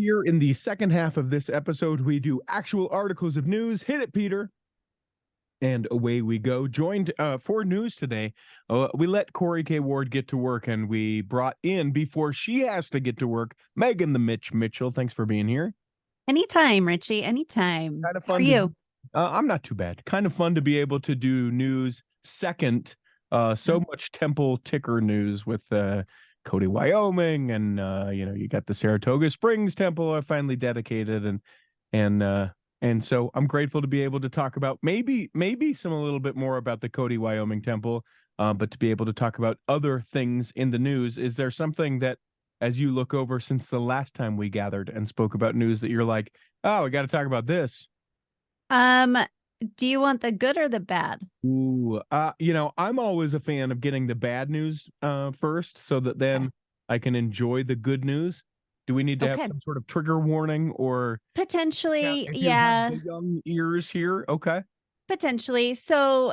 here in the second half of this episode, we do actual articles of news. Hit it, Peter. And away we go. Joined for news today. We let Corey K. Ward get to work, and we brought in, before she has to get to work, Megan the Mitch Mitchell. Thanks for being here. Anytime, Richie. Anytime. Kind of fun. How are you? I'm not too bad. Kind of fun to be able to do news second. So much temple ticker news with Cody, Wyoming, and you got the Saratoga Springs Temple I finally dedicated, and so I'm grateful to be able to talk about maybe a little bit more about the Cody, Wyoming Temple, but to be able to talk about other things in the news. Is there something that, as you look over since the last time we gathered and spoke about news, that you're like, oh, we got to talk about this? Do you want the good or the bad? Ooh, I'm always a fan of getting the bad news first, so that then I can enjoy the good news. Do we need to have some sort of trigger warning, or potentially? if you Yeah, have the young ears here. Okay. potentially. So,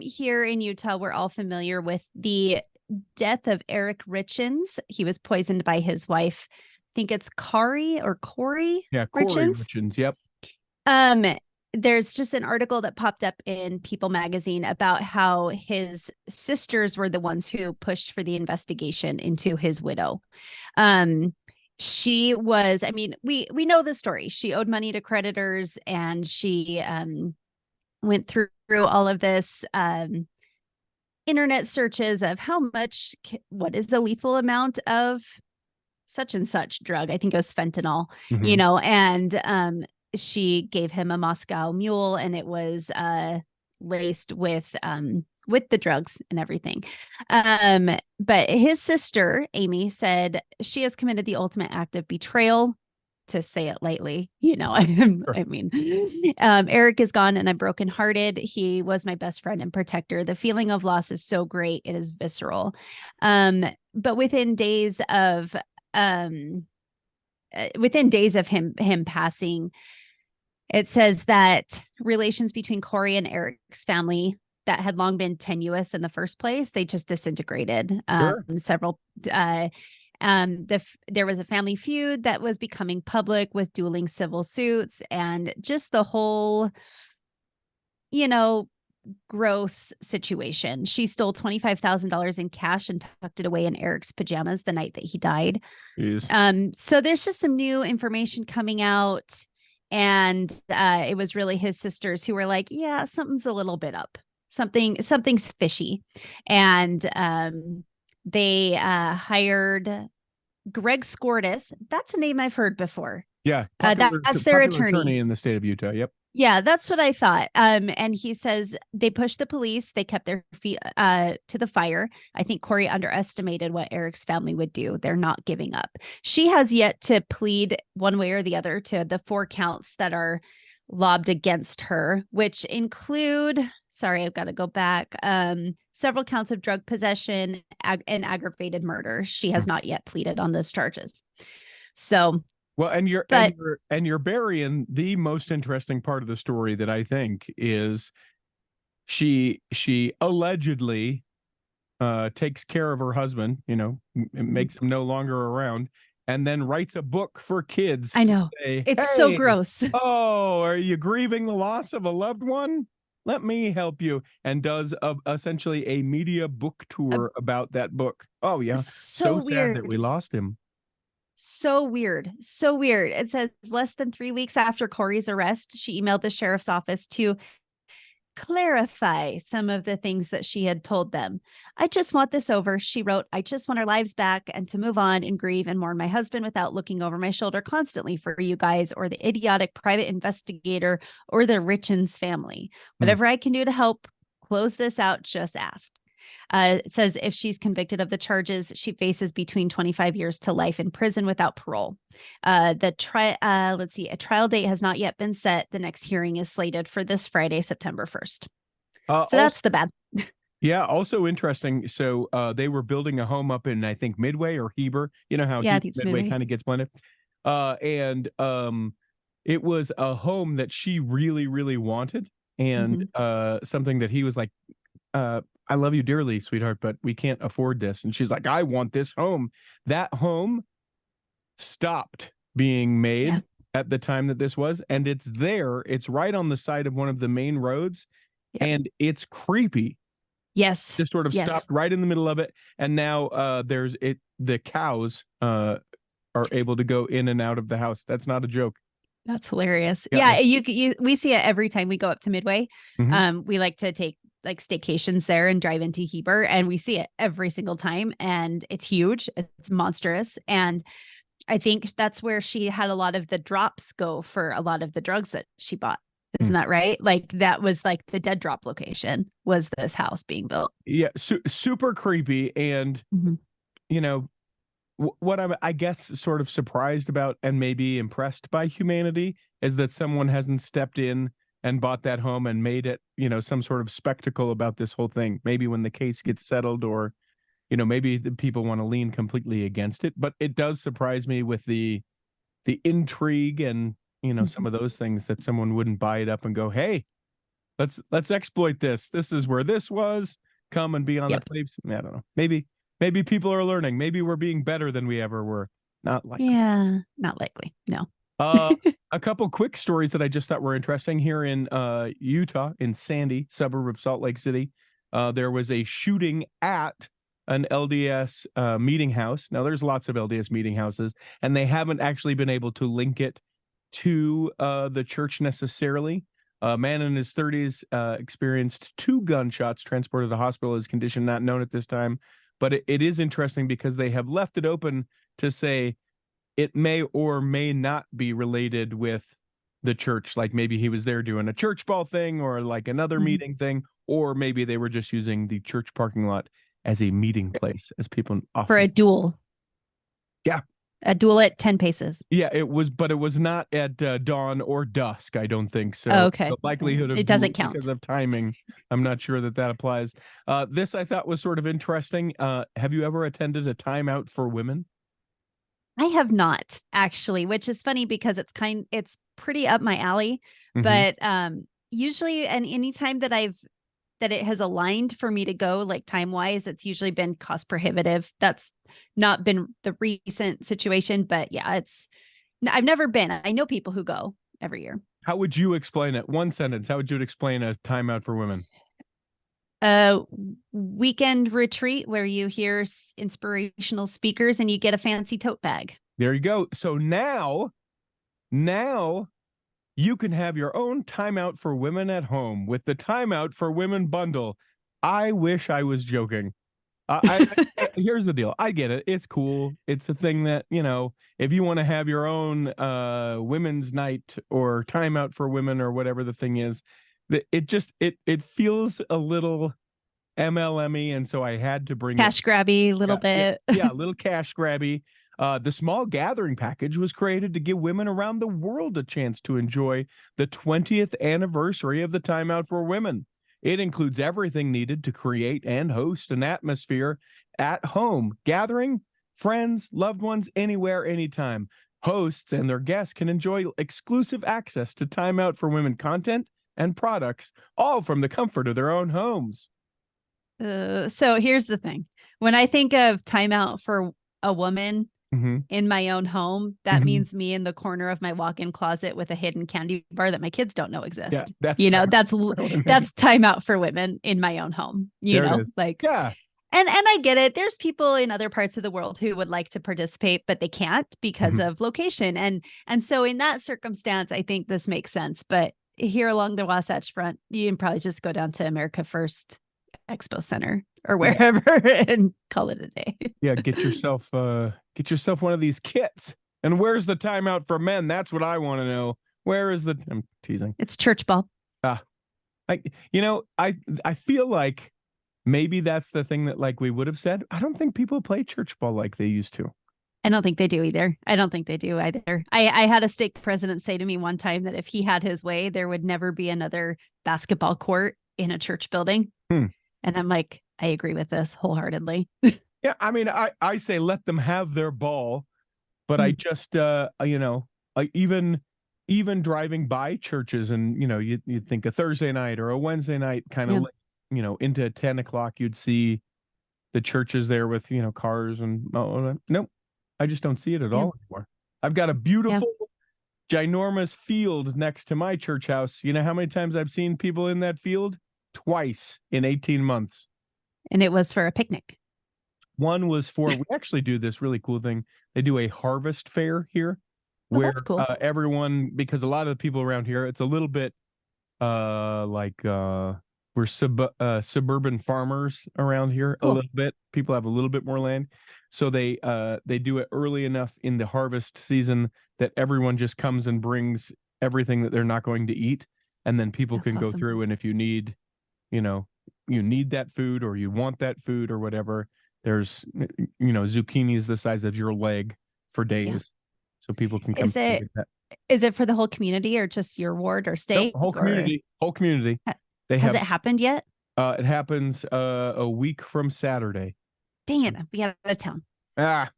here in Utah, we're all familiar with the death of Eric Richins. He was poisoned by his wife. I think it's Corey Yeah, Corey Richins. Richins. Yep. There's just an article that popped up in People magazine about how his sisters were the ones who pushed for the investigation into his widow. She was, we know the story. She owed money to creditors, and she went through all of this internet searches of what is a lethal amount of such and such drug. I think it was fentanyl, and she gave him a Moscow Mule, and it was laced with the drugs and everything. But his sister, Amy, said she has committed the ultimate act of betrayal, to say it lightly. Eric is gone and I'm brokenhearted. He was my best friend and protector. The feeling of loss is so great. It is visceral. But within days of him passing, it says that relations between Corey and Eric's family that had long been tenuous in the first place, they just disintegrated. Sure. There was a family feud that was becoming public with dueling civil suits, and just the whole, gross situation. She stole $25,000 in cash and tucked it away in Eric's pajamas the night that he died. So there's just some new information coming out. And it was really his sisters who were like, yeah, something's a little bit up. Something's fishy. And they hired Greg Skordas. That's a name I've heard before. Yeah. That's their attorney in the state of Utah. Yep. Yeah, that's what I thought. And he says they pushed the police. They kept their feet to the fire. I think Corey underestimated what Eric's family would do. They're not giving up. She has yet to plead one way or the other to the 4 counts that are lobbed against her, which include, I've got to go back, several counts of drug possession and aggravated murder. She has not yet pleaded on those charges. So... Well, and you're burying the most interesting part of the story that I think is she allegedly takes care of her husband, makes him no longer around, and then writes a book for kids. I know. It's so gross. Oh, are you grieving the loss of a loved one? Let me help you. And does essentially a media book tour about that book. Oh, yeah. So sad that we lost him. So weird. It says less than 3 weeks after Corey's arrest, she emailed the sheriff's office to clarify some of the things that she had told them. I just want this over. She wrote, I just want our lives back and to move on and grieve and mourn my husband without looking over my shoulder constantly for you guys or the idiotic private investigator or the Richins family. Whatever I can do to help close this out, just ask. It says if she's convicted of the charges, she faces between 25 years to life in prison without parole. A trial date has not yet been set. The next hearing is slated for this Friday, September 1st. So that's the bad. Yeah. Also interesting. So they were building a home up in, I think, Midway or Heber. You know how Midway kind of gets blended. And it was a home that she really, really wanted. And something that he was like, I love you dearly, sweetheart, but we can't afford this. And she's like, I want this home. That home stopped being made Yeah. at the time that this was, and it's there. It's right on the side of one of the main roads, Yep. and it's creepy. Yes. Just sort of Yes. stopped right in the middle of it, and now the cows are able to go in and out of the house. That's not a joke. That's hilarious. Yeah. Yeah, we see it every time we go up to Midway. Mhm. We like to take like staycations there and drive into Heber, and we see it every single time. And it's huge. It's monstrous. And I think that's where she had a lot of the drops go for a lot of the drugs that she bought. Isn't that right? Like that was like the dead drop location was this house being built. Yeah, super creepy. And you know what I'm, I guess, sort of surprised about and maybe impressed by humanity is that someone hasn't stepped in and bought that home and made it, some sort of spectacle about this whole thing. Maybe when the case gets settled, or maybe the people want to lean completely against it. But it does surprise me with the intrigue and some of those things, that someone wouldn't buy it up and go, hey, let's exploit this. This is where this was. Come and be on the tapes. I don't know. Maybe people are learning. Maybe we're being better than we ever were. Not likely. Yeah, not likely. No. A couple quick stories that I just thought were interesting here in Utah, in Sandy, suburb of Salt Lake City. There was a shooting at an LDS meeting house. Now, there's lots of LDS meeting houses, and they haven't actually been able to link it to the church necessarily. A man in his 30s experienced 2 gunshots, transported to the hospital. His condition not known at this time. But it is interesting because they have left it open to say it may or may not be related with the church. Like maybe he was there doing a church ball thing, or like another meeting thing, or maybe they were just using the church parking lot as a meeting place, as people often. For a duel. Yeah. A duel at 10 paces. Yeah, it was, but it was not at dawn or dusk, I don't think so. Okay. The likelihood of it doesn't count because of timing, I'm not sure that applies. This I thought was sort of interesting. Have you ever attended a timeout for women? I have not, actually, which is funny because it's pretty up my alley. But usually, and anytime that it has aligned for me to go, like time wise, it's usually been cost prohibitive. That's not been the recent situation, but yeah, I've never been. I know people who go every year. How would you explain it? One sentence. How would you explain a timeout for women? A weekend retreat where you hear inspirational speakers and you get a fancy tote bag. There you go. So now you can have your own timeout for women at home with the Timeout for Women bundle. I wish I was joking. Here's the deal. I get it. It's cool. It's a thing that, if you want to have your own women's night or timeout for women or whatever the thing is, it feels a little MLM-y, and so I had to bring cash grabby a little bit. Yeah, a little cash grabby. The small gathering package was created to give women around the world a chance to enjoy the 20th anniversary of the Timeout for Women. It includes everything needed to create and host an atmosphere at home, gathering friends, loved ones, anywhere, anytime. Hosts and their guests can enjoy exclusive access to Timeout for Women content and products, all from the comfort of their own homes. So here's the thing. When I think of Timeout for a woman in my own home, that means me in the corner of my walk-in closet with a hidden candy bar that my kids don't know exist. Yeah, that's Timeout for women in my own home. Like, yeah. And I get it. There's people in other parts of the world who would like to participate, but they can't because of location. And so in that circumstance, I think this makes sense. But here along the Wasatch Front, you can probably just go down to America First Expo Center or wherever and call it a day. Yeah, get yourself one of these kits. And where's the Timeout for Men? That's what I want to know. Where is I'm teasing. It's church ball. I feel like maybe that's the thing that like we would have said. I don't think people play church ball like they used to. I don't think they do either. I had a stake president say to me one time that if he had his way, there would never be another basketball court in a church building. And I'm like, I agree with this wholeheartedly. Yeah, I mean, I say let them have their ball, but I just even driving by churches, and you think a Thursday night or a Wednesday night kind of into 10 o'clock, you'd see the churches there with cars and nope, I just don't see it at all anymore. I've got a beautiful, ginormous field next to my church house. You know how many times I've seen people in that field? Twice in 18 months. And it was for a picnic. One was for, we actually do this really cool thing. They do a harvest fair here where that's cool. everyone, because a lot of the people around here, it's a little bit we're suburban farmers around here. Cool. A little bit. People have a little bit more land. So they do it early enough in the harvest season that everyone just comes and brings everything that they're not going to eat. And then people can go through, and if you need, you need that food or you want that food or whatever, there's, zucchinis the size of your leg for days. Yeah. So people can come. Is it for the whole community or just your ward or state? Nope, whole community. Has it happened yet? It happens a week from Saturday. Dang it, I'll be out of town. Well,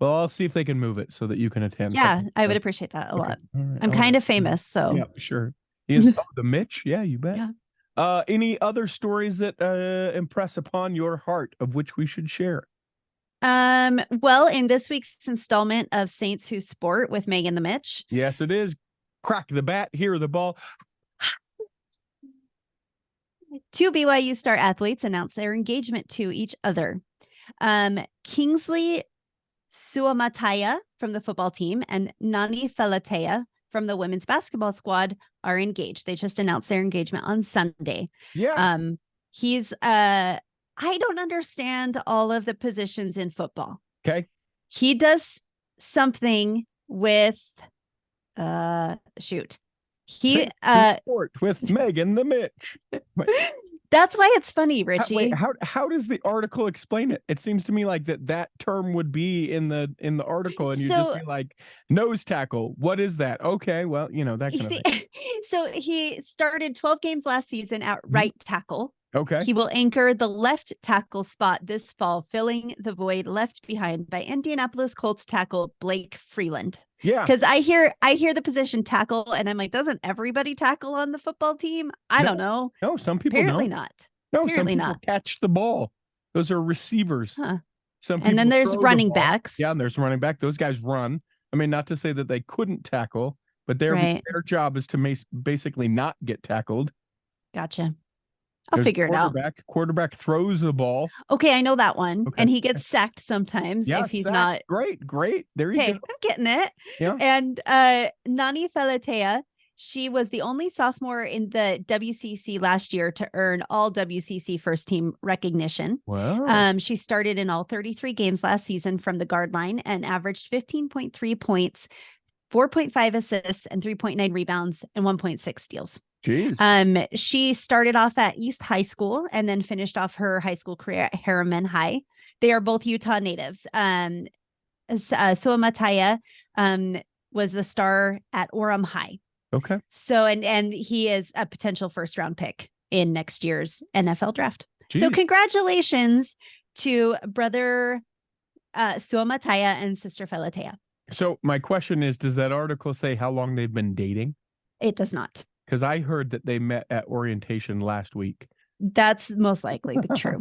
I'll see if they can move it so that you can attend. Yeah, I would appreciate that a lot. Right, I'm kind of famous, so. Yeah, sure. The Mitch? Yeah, you bet. Yeah. Any other stories that impress upon your heart of which we should share? Well, in this week's installment of Saints Who Sport with Megan the Mitch. Yes, it is. Crack the bat, hear the ball. 2 BYU star athletes announced their engagement to each other. Kingsley Suamataya from the football team and Nani Felatea from the women's basketball squad are engaged. They just announced their engagement on Sunday. Yes. He's I don't understand all of the positions in football. Okay. He does something with sport with Megan the Mitch. That's why it's funny, Richie. How does the article explain it? It seems to me like that term would be in the article, and you just be like, nose tackle. What is that? Okay, well, that kind of thing. So he started 12 games last season at right tackle. Okay. He will anchor the left tackle spot this fall, filling the void left behind by Indianapolis Colts tackle Blake Freeland. Yeah. Because I hear the position tackle, and I'm like, doesn't everybody tackle on the football team? I don't know. No, some people apparently not. No, apparently some people catch the ball. Those are receivers. Huh. Some people and then there's running backs. Yeah, and there's running back. Those guys run. I mean, not to say that they couldn't tackle, but their job is to basically not get tackled. Gotcha. I'll figure it out. Quarterback throws the ball. Okay, I know that one. Okay. And he gets sacked sometimes if he's not. Great. There you go. I'm getting it. Yeah. And Nani Felatea, she was the only sophomore in the WCC last year to earn all WCC first team recognition. Wow. She started in all 33 games last season from the guard line and averaged 15.3 points, 4.5 assists, and 3.9 rebounds and 1.6 steals. Jeez. She started off at East High School and then finished off her high school career at Harriman High. They are both Utah natives. Suamataya was the star at Orem High. Okay. So and he is a potential first round pick in next year's NFL draft. Jeez. So congratulations to brother Suamataya and sister Felatea. So my question is, does that article say how long they've been dating? It does not. Because I heard that they met at orientation last week. That's most likely true.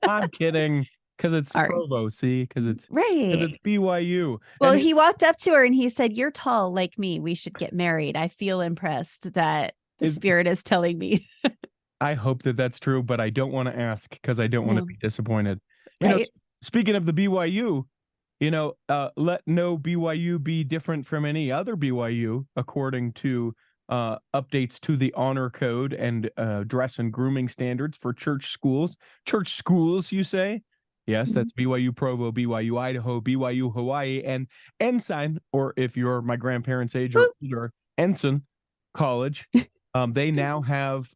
I'm kidding. Because it's Provo, see? Because it's BYU. Well, he walked up to her and he said, "You're tall like me. We should get married. I feel impressed that the spirit is telling me." I hope that that's true, but I don't want to ask because I don't want to be disappointed. Speaking of the BYU, let no BYU be different from any other BYU, according to updates to the honor code and dress and grooming standards for church schools. Church schools, you say? Yes, that's BYU Provo, BYU Idaho, BYU Hawaii, and Ensign, or if you're my grandparents' age or older, Ensign College. They now have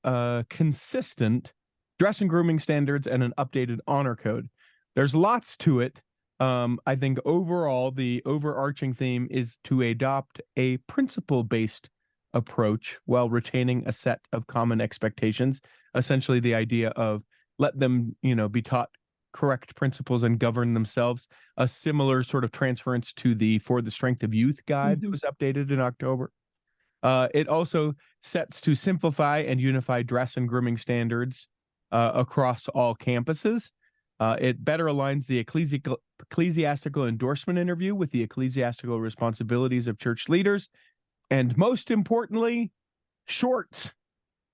consistent dress and grooming standards and an updated honor code. There's lots to it. I think overall, the overarching theme is to adopt a principle-based approach while retaining a set of common expectations. Essentially, the idea of let them, be taught correct principles and govern themselves. A similar sort of transference to the For the Strength of Youth guide that was updated in October. It also sets to simplify and unify dress and grooming standards across all campuses. It better aligns the ecclesiastical endorsement interview with the ecclesiastical responsibilities of church leaders. And most importantly, shorts.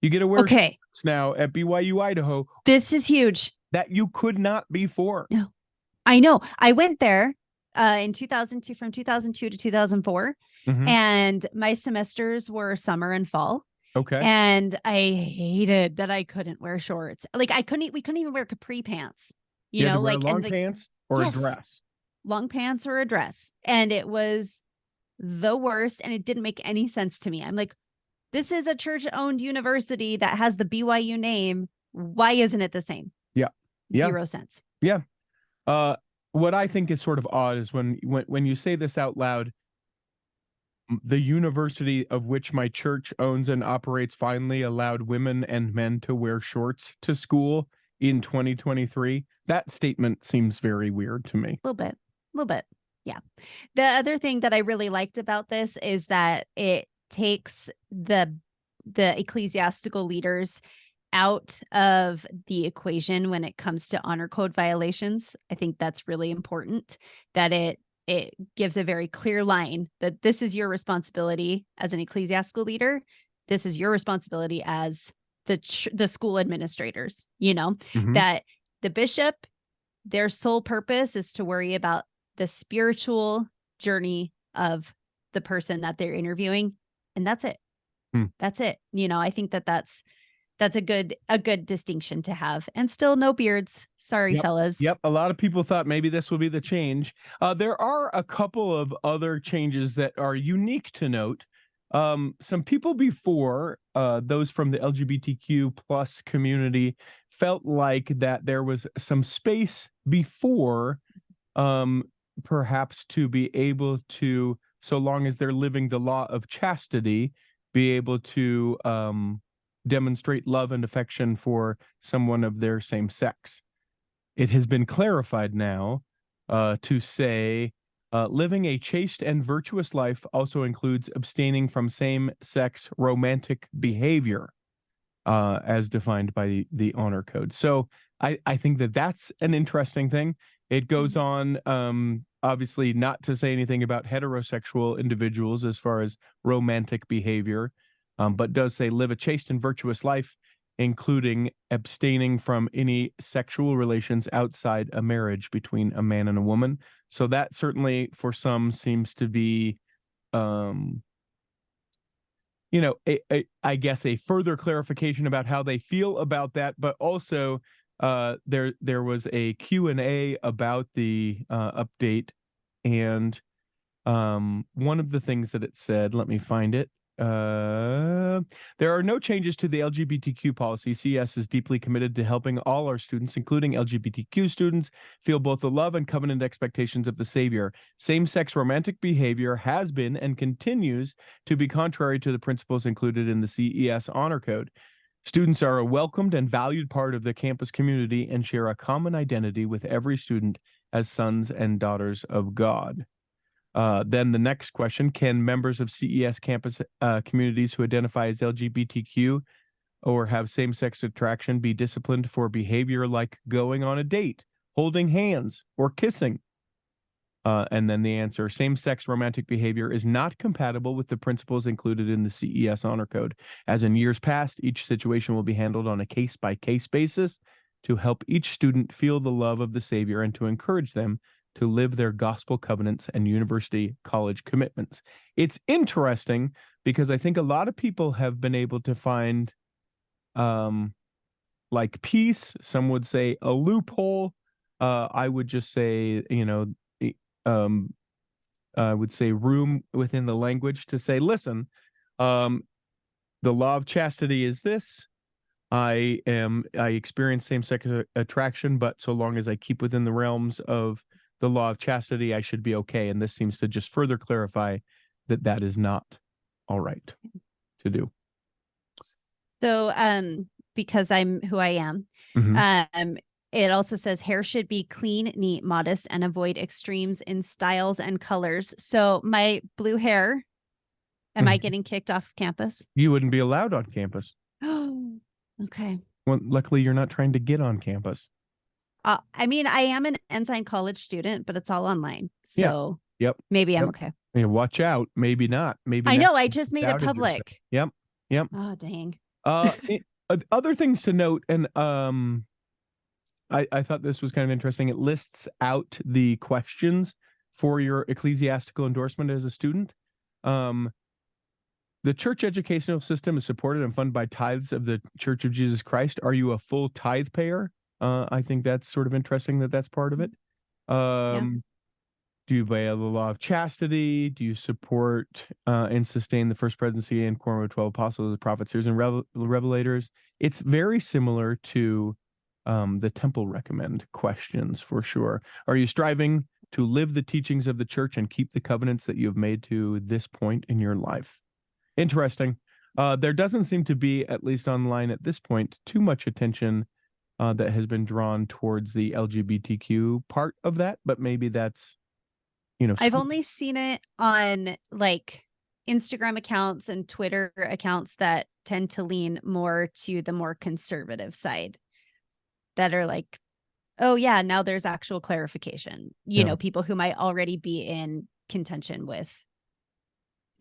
You get to wear Okay. shorts now at BYU, Idaho. This is huge. That you could not before. No, I know. I went there in 2002, from 2002 to 2004. And my semesters were summer and fall. Okay. And I hated that I couldn't wear shorts. Like we couldn't even wear capri pants. You know, wear like long pants or a dress. Long pants or a dress. And it was the worst. And it didn't make any sense to me. I'm like, this is a church-owned university that has the BYU name. Why isn't it the same? Yeah. 0 cents. Yeah. What I think is sort of odd is when you say this out loud, the university of which my church owns and operates finally allowed women and men to wear shorts to school in 2023. That statement seems very weird to me. A little bit. Yeah. The other thing that I really liked about this is that it takes the ecclesiastical leaders out of the equation when it comes to honor code violations. I think that's really important, that it gives a very clear line that this is your responsibility as an ecclesiastical leader. This is your responsibility as the school administrators, that the bishop, their sole purpose is to worry about the spiritual journey of the person that they're interviewing. And that's it. That's it. I think that's a good distinction to have. And still no beards. Sorry, fellas. Yep. A lot of people thought maybe this would be the change. There are a couple of other changes that are unique to note. Some people before, those from the LGBTQ plus community, felt like that there was some space before, perhaps to be able to, so long as they're living the law of chastity, be able to demonstrate love and affection for someone of their same sex. It has been clarified now to say living a chaste and virtuous life also includes abstaining from same-sex romantic behavior as defined by the honor code. So I think that that's an interesting thing. It goes on, obviously, not to say anything about heterosexual individuals as far as romantic behavior, but does say live a chaste and virtuous life, including abstaining from any sexual relations outside a marriage between a man and a woman. So that certainly for some seems to be, I guess a further clarification about how they feel about that, but also there was a Q&A about the update, and one of the things that it said, let me find it. There are no changes to the LGBTQ policy. CS is deeply committed to helping all our students, including LGBTQ students, feel both the love and covenant expectations of the Savior. Same-sex romantic behavior has been and continues to be contrary to the principles included in the CES Honor Code. Students are a welcomed and valued part of the campus community and share a common identity with every student as sons and daughters of God. Then the next question, can members of CES campus communities who identify as LGBTQ or have same-sex attraction be disciplined for behavior like going on a date, holding hands, or kissing? And then the answer, same-sex romantic behavior is not compatible with the principles included in the CES Honor Code. As in years past, each situation will be handled on a case-by-case basis to help each student feel the love of the Savior and to encourage them to live their gospel covenants and university college commitments. It's interesting because I think a lot of people have been able to find like peace. Some would say a loophole. I would just say, I would say room within the language to say, listen, the law of chastity is this. I experience same-sex attraction, but so long as I keep within the realms of the law of chastity, I should be okay. And this seems to just further clarify that that is not all right to do. So, because I'm who I am, it also says hair should be clean, neat, modest, and avoid extremes in styles and colors. So my blue hair, am I getting kicked off campus? You wouldn't be allowed on campus. Oh, okay. Well, luckily you're not trying to get on campus. I mean, I am an Ensign College student, but it's all online. Yeah. So Yep. maybe I'm Yep. okay. Yeah, watch out. Maybe not. Maybe I next know. I time just you've made it doubted yourself. public. Yep. Yep. Oh, dang. Other things to note, and I thought this was kind of interesting. It lists out the questions for your ecclesiastical endorsement as a student. The church educational system is supported and funded by tithes of the Church of Jesus Christ. Are you a full tithe payer? I think that's sort of interesting that that's part of it. Yeah. Do you obey the law of chastity? Do you support and sustain the first presidency and quorum of 12 apostles, prophets, seers, and revelators? It's very similar to the temple recommend questions for sure. Are you striving to live the teachings of the church and keep the covenants that you have made to this point in your life? Interesting. There doesn't seem to be, at least online at this point, too much attention that has been drawn towards the LGBTQ part of that, but maybe that's, I've only seen it on like Instagram accounts and Twitter accounts that tend to lean more to the more conservative side, that are like, oh yeah, now there's actual clarification. People who might already be in contention with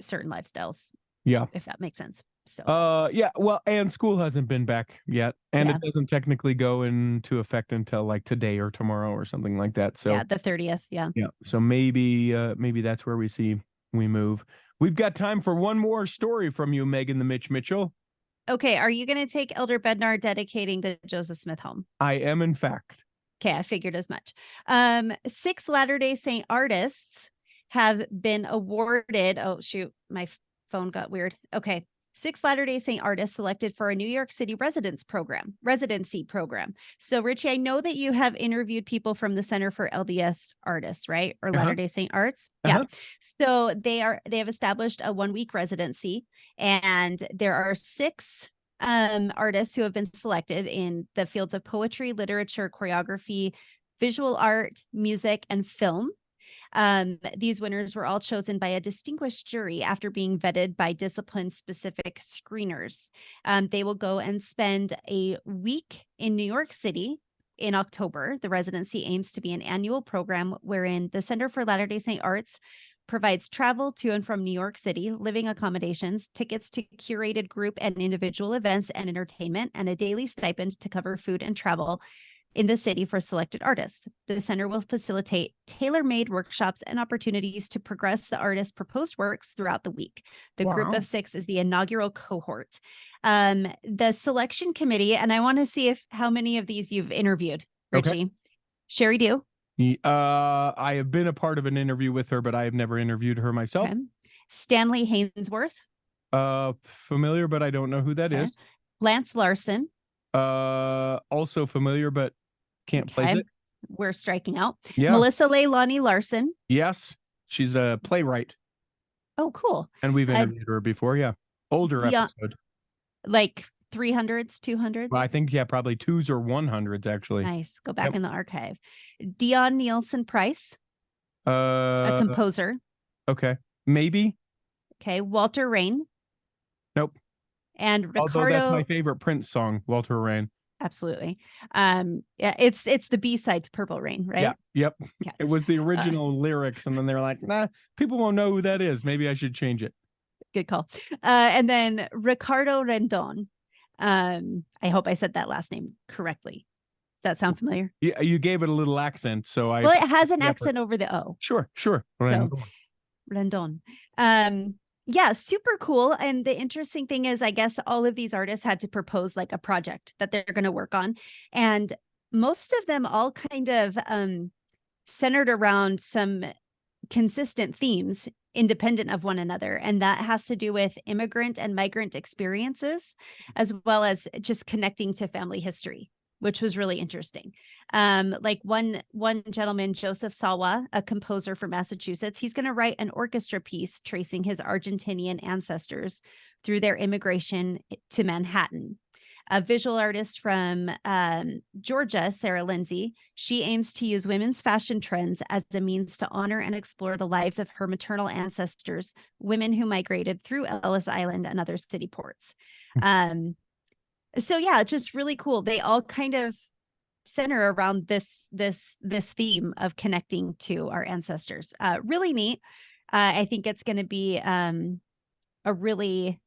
certain lifestyles. Yeah. If that makes sense. So yeah, well, and school hasn't been back yet, and Yeah. it doesn't technically go into effect until like today or tomorrow or something like that. So yeah, the 30th. Yeah. yeah, so maybe that's where we move. We've got time for one more story from you, Megan the Mitch Mitchell. Okay, are you going to take Elder Bednar dedicating the Joseph Smith home? I am, in fact. Okay, I figured as much. 6 Latter-day Saint artists have been awarded. Oh, shoot, my phone got weird. Okay. 6 Latter-day Saint artists selected for a New York City residency program. So, Richie, I know that you have interviewed people from the Center for LDS Artists, right? Or Latter-day Saint Arts. Yeah. So they have established a 1-week residency, and there are 6 artists who have been selected in the fields of poetry, literature, choreography, visual art, music, and film. These winners were all chosen by a distinguished jury after being vetted by discipline-specific screeners. They will go and spend a week in New York City in October. The residency aims to be an annual program wherein the Center for Latter-day Saint Arts provides travel to and from New York City, living accommodations, tickets to curated group and individual events and entertainment, and a daily stipend to cover food and travel in the city for selected artists. The center will facilitate tailor-made workshops and opportunities to progress the artist's proposed works throughout the week. The group of 6 is the inaugural cohort. The selection committee, and I want to see how many of these you've interviewed, Richie. Okay. Sherry Dew. I have been a part of an interview with her, but I have never interviewed her myself. Okay. Stanley Hainsworth. Familiar, but I don't know who that is. Lance Larson. Also familiar, but can't place it. We're striking out. Yeah. Melissa Leilani Larson. Yes, she's a playwright. Oh, cool. And we've interviewed her before. Yeah. Older episode. Like 300s, 200s? Well, I think, yeah, probably 2s or 100s, actually. Nice. Go back in the archive. Dion Nielsen Price. A composer. Okay. Maybe. Okay. Walter Rain. Nope. And Ricardo. Although that's my favorite Prince song, Walter Rain. Absolutely. Yeah, it's the B-side to Purple Rain, right? Yeah. Yep. Yeah. It was the original lyrics, and then they're like, nah, people won't know who that is. Maybe I should change it. Good call. And then Ricardo Rendon. I hope I said that last name correctly. Does that sound familiar? Yeah, you gave it a little accent, so Well, it has an accent over the O. Sure. Rendon. Yeah, super cool. And the interesting thing is, I guess all of these artists had to propose like a project that they're going to work on. And most of them all kind of centered around some consistent themes independent of one another. And that has to do with immigrant and migrant experiences, as well as just connecting to family history, which was really interesting. Like one gentleman, Joseph Sawa, a composer from Massachusetts, he's going to write an orchestra piece tracing his Argentinian ancestors through their immigration to Manhattan. A visual artist from Georgia, Sarah Lindsay, she aims to use women's fashion trends as a means to honor and explore the lives of her maternal ancestors, women who migrated through Ellis Island and other city ports. So yeah, just really cool. They all kind of center around this theme of connecting to our ancestors. Really neat. I think it's going to be a really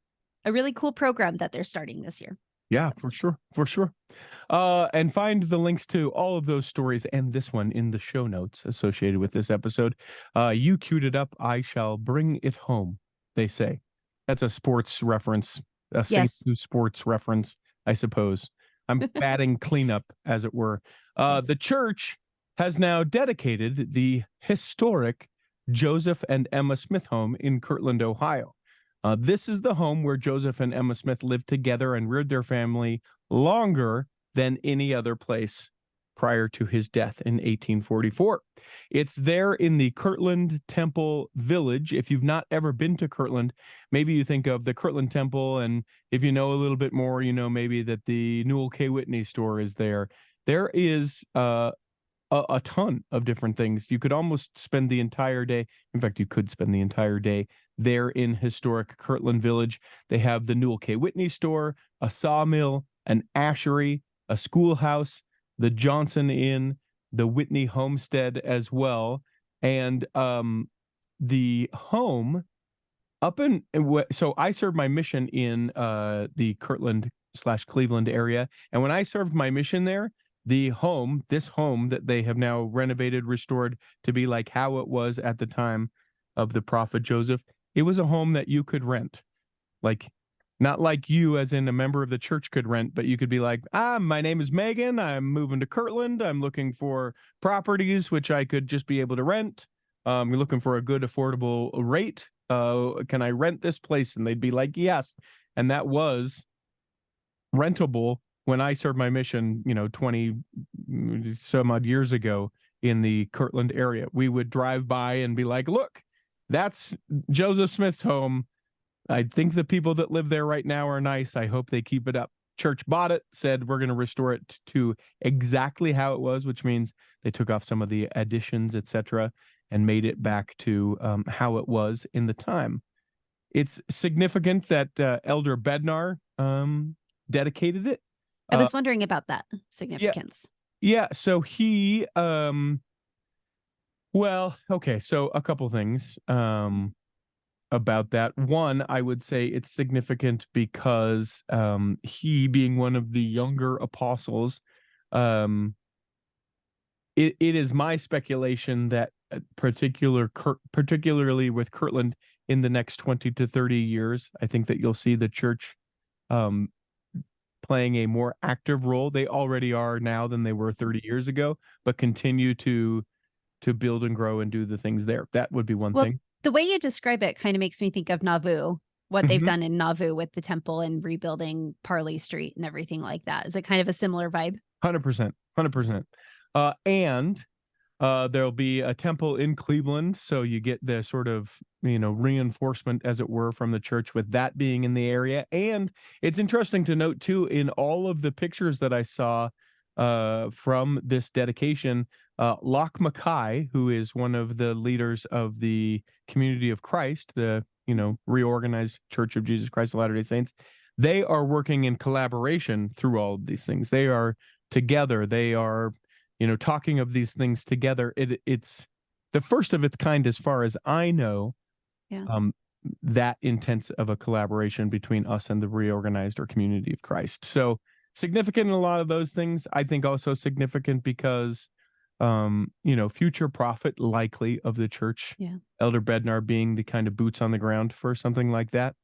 cool program that they're starting this year. Yeah, So. for sure. For sure. And find the links to all of those stories and this one in the show notes associated with this episode. You queued it up. I shall bring it home, they say. That's a sports reference, a St. Yes. Louis sports reference, I suppose. I'm batting cleanup, as it were. Yes. The church has now dedicated the historic Joseph and Emma Smith home in Kirtland, Ohio. This is the home where Joseph and Emma Smith lived together and reared their family longer than any other place prior to his death in 1844. It's there in the Kirtland Temple Village. If you've not ever been to Kirtland, maybe you think of the Kirtland Temple, and if you know a little bit more, you know maybe that the Newell K. Whitney store is there. There is a ton of different things. You could almost spend the entire day. In fact, you could spend the entire day there in historic Kirtland Village. They have the Newell K. Whitney store, a sawmill, an ashery, a schoolhouse, the Johnson Inn, the Whitney Homestead as well. And the home so I served my mission in the Kirtland/Cleveland area. And when I served my mission there, this home that they have now renovated, restored to be like how it was at the time of the prophet Joseph, it was a home that you could rent. Like, not like you as in a member of the church could rent, but you could be like, my name is Megan. I'm moving to Kirtland. I'm looking for properties which I could just be able to rent. You're looking for a good, affordable rate. Can I rent this place? And they'd be like, yes. And that was rentable when I served my mission, 20 some odd years ago in the Kirtland area. We would drive by and be like, look, that's Joseph Smith's home. I think the people that live there right now are nice. I hope they keep it up. Church bought it, said we're going to restore it to exactly how it was, which means they took off some of the additions, etc., and made it back to how it was in the time. It's significant that Elder Bednar dedicated it. I was wondering about that significance. Yeah. So he, okay. So a couple things about that. One, I would say it's significant because he, being one of the younger apostles, it is my speculation that particularly with Kirtland in the next 20 to 30 years, I think that you'll see the church playing a more active role. They already are now than they were 30 years ago, but continue to build and grow and do the things there. That would be one thing. The way you describe it kind of makes me think of Nauvoo, what they've done in Nauvoo with the temple and rebuilding Parley Street and everything like that. Is it kind of a similar vibe? 100%. And there'll be a temple in Cleveland, so you get the sort of, reinforcement, as it were, from the church with that being in the area. And it's interesting to note, too, in all of the pictures that I saw from this dedication, Locke Mackay, who is one of the leaders of the Community of Christ, the, reorganized Church of Jesus Christ of Latter-day Saints, they are working in collaboration through all of these things. They are together. They are talking of these things together. It's the first of its kind, as far as I know, that intense of a collaboration between us and the reorganized or Community of Christ. So significant in a lot of those things. I think also significant because, future prophet likely of the church, Elder Bednar being the kind of boots on the ground for something like that,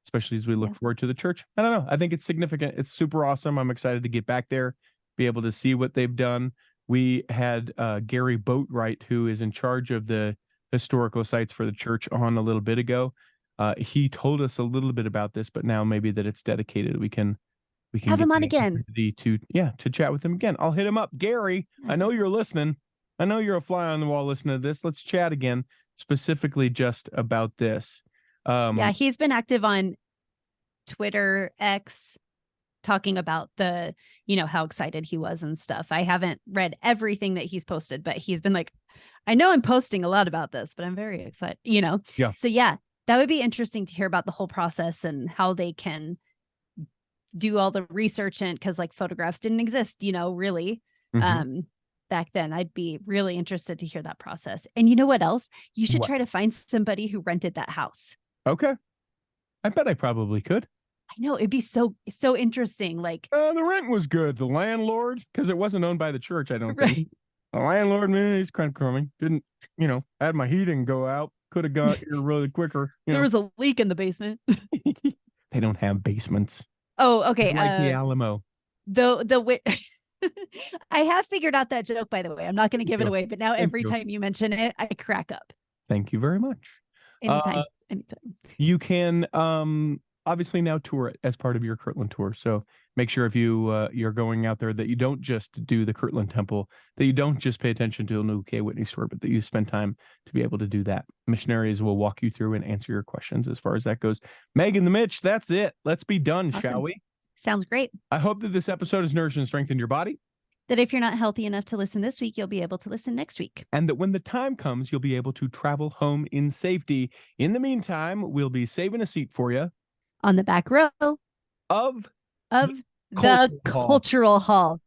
especially as we look forward to the church. I don't know. I think it's significant. It's super awesome. I'm excited to get back there, be able to see what they've done. We had Gary Boatright, who is in charge of the historical sites for the church, on a little bit ago. He told us a little bit about this, but now maybe that it's dedicated, we can have him on again to chat with him again. I'll hit him up. Gary, I know you're listening. I know you're a fly on the wall listening to this. Let's chat again, specifically just about this. He's been active on Twitter, X, talking about the, how excited he was and stuff. I haven't read everything that he's posted, but he's been like, I know I'm posting a lot about this, but I'm very excited, Yeah. So that would be interesting to hear about the whole process and how they can do all the research, and because like photographs didn't exist, really. back then. I'd be really interested to hear that process. And you know what else? You should What? try to find somebody who rented that house. Okay. I bet I probably could. I know it'd be so interesting. Like the rent was good. The landlord, because it wasn't owned by the church, I don't think. The landlord, man, he's kind of crummy. Didn't, had my heating go out. Could have got here really quicker. There was a leak in the basement. They don't have basements. Oh, okay. Like the Alamo. I have figured out that joke, by the way. I'm not going to give it away, but now every time you mention it, I crack up. Thank you very much. Anytime. You can obviously now tour it as part of your Kirtland tour. So make sure if you're going out there that you don't just do the Kirtland Temple, that you don't just pay attention to the new Kay Whitney store, but that you spend time to be able to do that. Missionaries will walk you through and answer your questions as far as that goes. Megan the Mitch, that's it. Let's be done, Awesome. shall we? Sounds great. I hope that this episode has nourished and strengthened your body. That if you're not healthy enough to listen this week, you'll be able to listen next week. And that when the time comes, you'll be able to travel home in safety. In the meantime, we'll be saving a seat for you on the back row of the Cultural Hall.